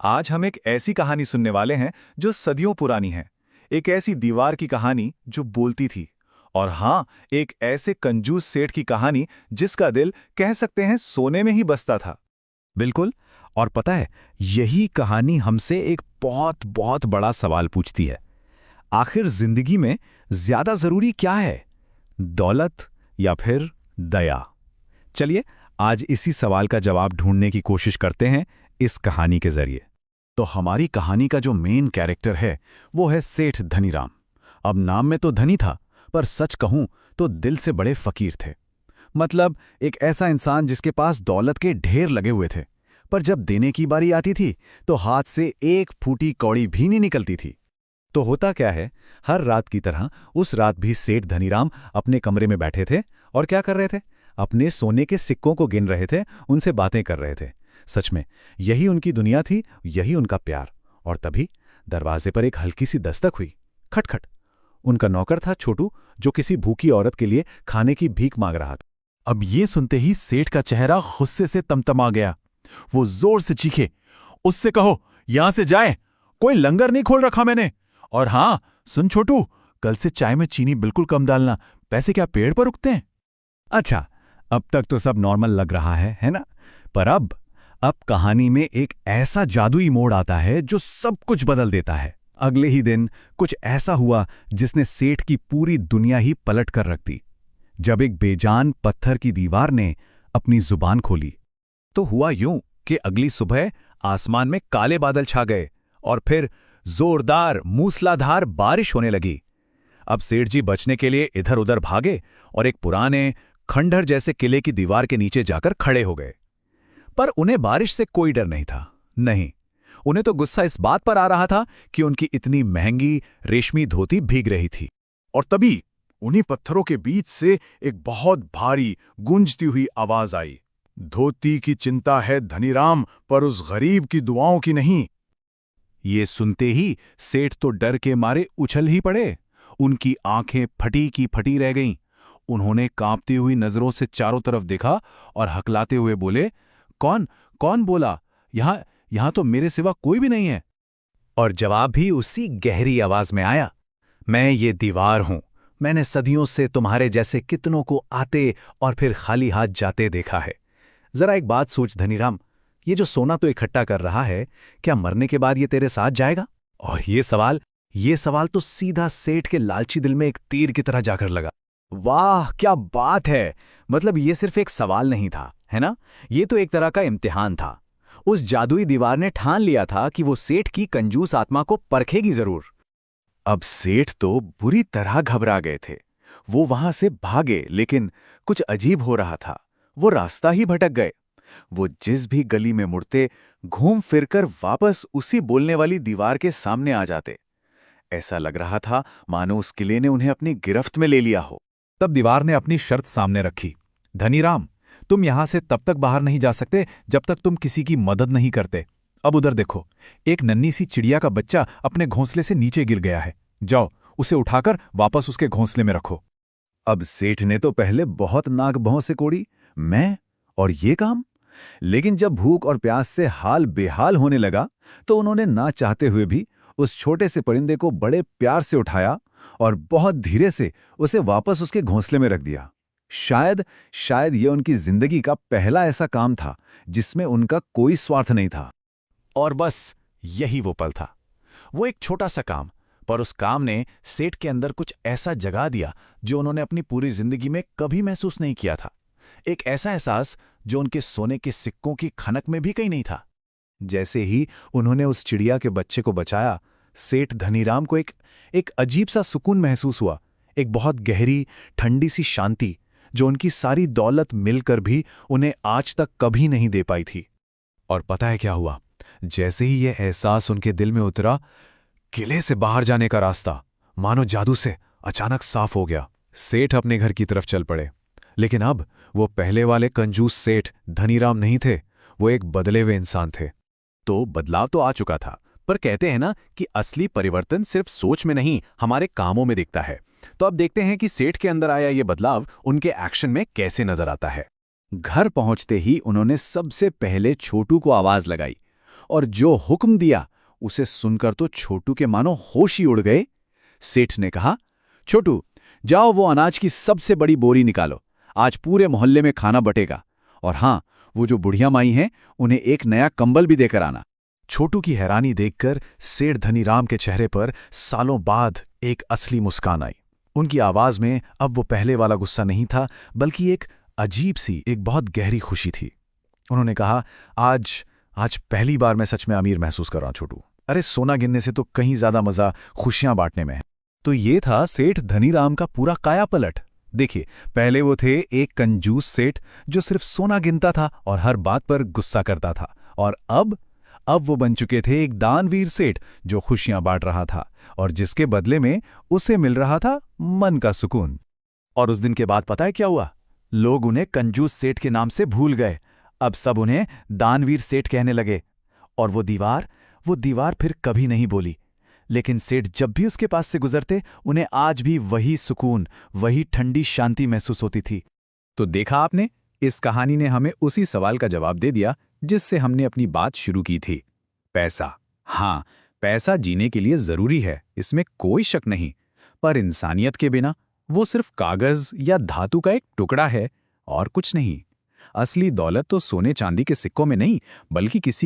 आज हम एक ऐसी कहानी सुनने वाले हैं जो सदियों पुरानी है। एक ऐसी दीवार की कहानी जो बोलती थी। और हाँ, एक ऐसे कंजूस सेठ की कहानी जिसका दिल कह सकते हैं सोने में ही बसता था। बिल्कुल। और पता है, यही कहानी हमसे एक बहुत बहुत बड़ा सवाल पूछती है। आखिर जिंदगी में ज्यादा जरूरी क्या है, दौलत या फिर दया? चलिए, आज इसी सवाल का जवाब ढूंढने की कोशिश करते हैं इस कहानी के जरिए। तो हमारी कहानी का जो मेन कैरेक्टर है वो है सेठ धनीराम। अब नाम में तो धनी था, पर सच कहूं तो दिल से बड़े फकीर थे। मतलब एक ऐसा इंसान जिसके पास दौलत के ढेर लगे हुए थे, पर जब देने की बारी आती थी तो हाथ से एक फूटी कौड़ी भी नहीं निकलती थी। तो होता क्या है, हर रात की तरह उस रात भी सेठ धनीराम अपने कमरे में बैठे थे और क्या कर रहे थे, अपने सोने के सिक्कों को गिन रहे थे, उनसे बातें कर रहे थे। सच में यही उनकी दुनिया थी, यही उनका प्यार। और तभी दरवाजे पर एक हल्की सी दस्तक हुई। खटखट। उनका नौकर था छोटू, जो किसी भूखी औरत के लिए खाने की भीख मांग रहा था। अब ये सुनते ही सेठ का चेहरा गुस्से से तमतमा गया। वो जोर से चीखे, उससे कहो यहां से जाए, कोई लंगर नहीं खोल रखा मैंने। और हाँ सुन छोटू, कल से चाय में चीनी बिल्कुल कम डालना। पैसे क्या पेड़ पर उगते हैं? अच्छा, अब तक तो सब नॉर्मल लग रहा है ना? पर अब कहानी में एक ऐसा जादुई मोड़ आता है जो सब कुछ बदल देता है। अगले ही दिन कुछ ऐसा हुआ जिसने सेठ की पूरी दुनिया ही पलट कर रख दी। जब एक बेजान पत्थर की दीवार ने अपनी जुबान खोली, तो हुआ यूं कि अगली सुबह आसमान में काले बादल छा गए और फिर जोरदार मूसलाधार बारिश होने लगी। अब सेठ जी बचने के लिए इधर उधर भागे और एक पुराने खंडहर जैसे किले की दीवार के नीचे जाकर खड़े हो गए। पर उन्हें बारिश से कोई डर नहीं था। नहीं, उन्हें तो गुस्सा इस बात पर आ रहा था कि उनकी इतनी महंगी रेशमी धोती भीग रही थी। और तभी उन्हीं पत्थरों के बीच से एक बहुत भारी गूंजती हुई आवाज आई। धोती की चिंता है धनीराम, पर उस गरीब की दुआओं की नहीं। ये सुनते ही सेठ तो डर के मारे उछल ही पड़े। उनकी आंखें फटी की फटी रह गईं। उन्होंने कांपती हुई नजरों से चारों तरफ देखा और हकलाते हुए बोले, कौन कौन बोला? यहां तो मेरे सिवा कोई भी नहीं है। और जवाब भी उसी गहरी आवाज में आया, मैं ये दीवार हूं। मैंने सदियों से तुम्हारे जैसे कितनों को आते और फिर खाली हाथ जाते देखा है। जरा एक बात सोच धनीराम, ये जो सोना तो इकट्ठा कर रहा है, क्या मरने के बाद ये तेरे साथ जाएगा? और ये सवाल तो सीधा सेठ के लालची दिल में एक तीर की तरह जाकर लगा। वाह क्या बात है! मतलब ये सिर्फ एक सवाल नहीं था, है ना? ये तो एक तरह का इम्तिहान था। उस जादुई दीवार ने ठान लिया था कि वो सेठ की कंजूस आत्मा को परखेगी जरूर। अब सेठ तो बुरी तरह घबरा गए थे। वो वहां से भागे, लेकिन कुछ अजीब हो रहा था। वो रास्ता ही भटक गए। वो जिस भी गली में मुड़ते, घूम फिरकर वापस उसी बोलने वाली दीवार के सामने आ जाते। ऐसा लग रहा था मानो उस किले ने उन्हें अपनी गिरफ्त में ले लिया हो। तब दीवार ने अपनी शर्त सामने रखी, धनीराम, तुम यहां से तब तक बाहर नहीं जा सकते जब तक तुम किसी की मदद नहीं करते। अब उधर देखो, एक नन्ही सी चिड़िया का बच्चा अपने घोंसले से नीचे गिर गया है। जाओ, उसे उठाकर वापस उसके घोंसले में रखो। अब सेठ ने तो पहले बहुत नाक भौं से कोड़ी, मैं और ये काम? लेकिन जब भूख और प्यास से हाल बेहाल होने लगा, तो उन्होंने ना चाहते हुए भी उस छोटे से परिंदे को बड़े प्यार से उठाया और बहुत धीरे से उसे वापस उसके घोंसले में रख दिया। शायद यह उनकी जिंदगी का पहला ऐसा काम था जिसमें उनका कोई स्वार्थ नहीं था। और बस यही वो पल था। वो एक छोटा सा काम, पर उस काम ने सेठ के अंदर कुछ ऐसा जगा दिया जो उन्होंने अपनी पूरी जिंदगी में कभी महसूस नहीं किया था। एक ऐसा एहसास जो उनके सोने के सिक्कों की खनक में भी कहीं नहीं था। जैसे ही उन्होंने उस चिड़िया के बच्चे को बचाया, सेठ धनीराम को एक अजीब सा सुकून महसूस हुआ। एक बहुत गहरी ठंडी सी शांति जो उनकी सारी दौलत मिलकर भी उन्हें आज तक कभी नहीं दे पाई थी। और पता है क्या हुआ? जैसे ही यह एहसास उनके दिल में उतरा, किले से बाहर जाने का रास्ता मानो जादू से अचानक साफ हो गया। सेठ अपने घर की तरफ चल पड़े। लेकिन अब वो पहले वाले कंजूस सेठ धनीराम नहीं थे। वो एक बदले हुए इंसान थे। तो बदलाव तो आ चुका था, पर कहते हैं ना कि असली परिवर्तन सिर्फ सोच में नहीं, हमारे कामों में दिखता है। तो अब देखते हैं कि सेठ के अंदर आया ये बदलाव उनके एक्शन में कैसे नजर आता है। घर पहुंचते ही उन्होंने सबसे पहले छोटू को आवाज लगाई। और जो हुक्म दिया उसे सुनकर तो छोटू के मानो होश ही उड़ गए। सेठ ने कहा, छोटू, जाओ वो अनाज की सबसे बड़ी बोरी निकालो, आज पूरे मोहल्ले में खाना बटेगा। और हाँ, वो जो बुढ़िया माई हैं उन्हें एक नया कंबल भी देकर आना। छोटू की हैरानी देखकर सेठ धनीराम के चेहरे पर सालों बाद एक असली मुस्कान आई। उनकी आवाज में अब वो पहले वाला गुस्सा नहीं था, बल्कि एक अजीब सी, एक बहुत गहरी खुशी थी। उन्होंने कहा, आज पहली बार मैं सच में अमीर महसूस कर रहा हूं छोटू। अरे सोना गिनने से तो कहीं ज्यादा मजा खुशियां बांटने में है। तो ये था सेठ धनीराम का पूरा कायापलट। देखिए, पहले वो थे एक कंजूस सेठ जो सिर्फ सोना गिनता था और हर बात पर गुस्सा करता था, और अब वो बन चुके थे एक दानवीर सेठ जो खुशियां बांट रहा था और जिसके बदले में उसे मिल रहा था मन का सुकून। और उस दिन के बाद पता है क्या हुआ? लोग उन्हें कंजूस सेठ के नाम से भूल गए। अब सब उन्हें दानवीर सेठ कहने लगे। और वो दीवार फिर कभी नहीं बोली। लेकिन सेठ जब भी उसके पास से गुजरते, उन्हें आज भी वही सुकून, वही ठंडी शांति महसूस होती थी। तो देखा आपने, इस कहानी ने हमें उसी सवाल का जवाब दे दिया जिससे हमने अपनी बात शुरू की थी। पैसा, हाँ, पैसा जीने के लिए जरूरी है, इसमें कोई शक नहीं, पर इंसानियत के बिना वो सिर्फ कागज या धातु का एक टुकड़ा है और कुछ नहीं। असली दौलत तो सोने चांदी के सिक्कों में नहीं, बल्कि किसी की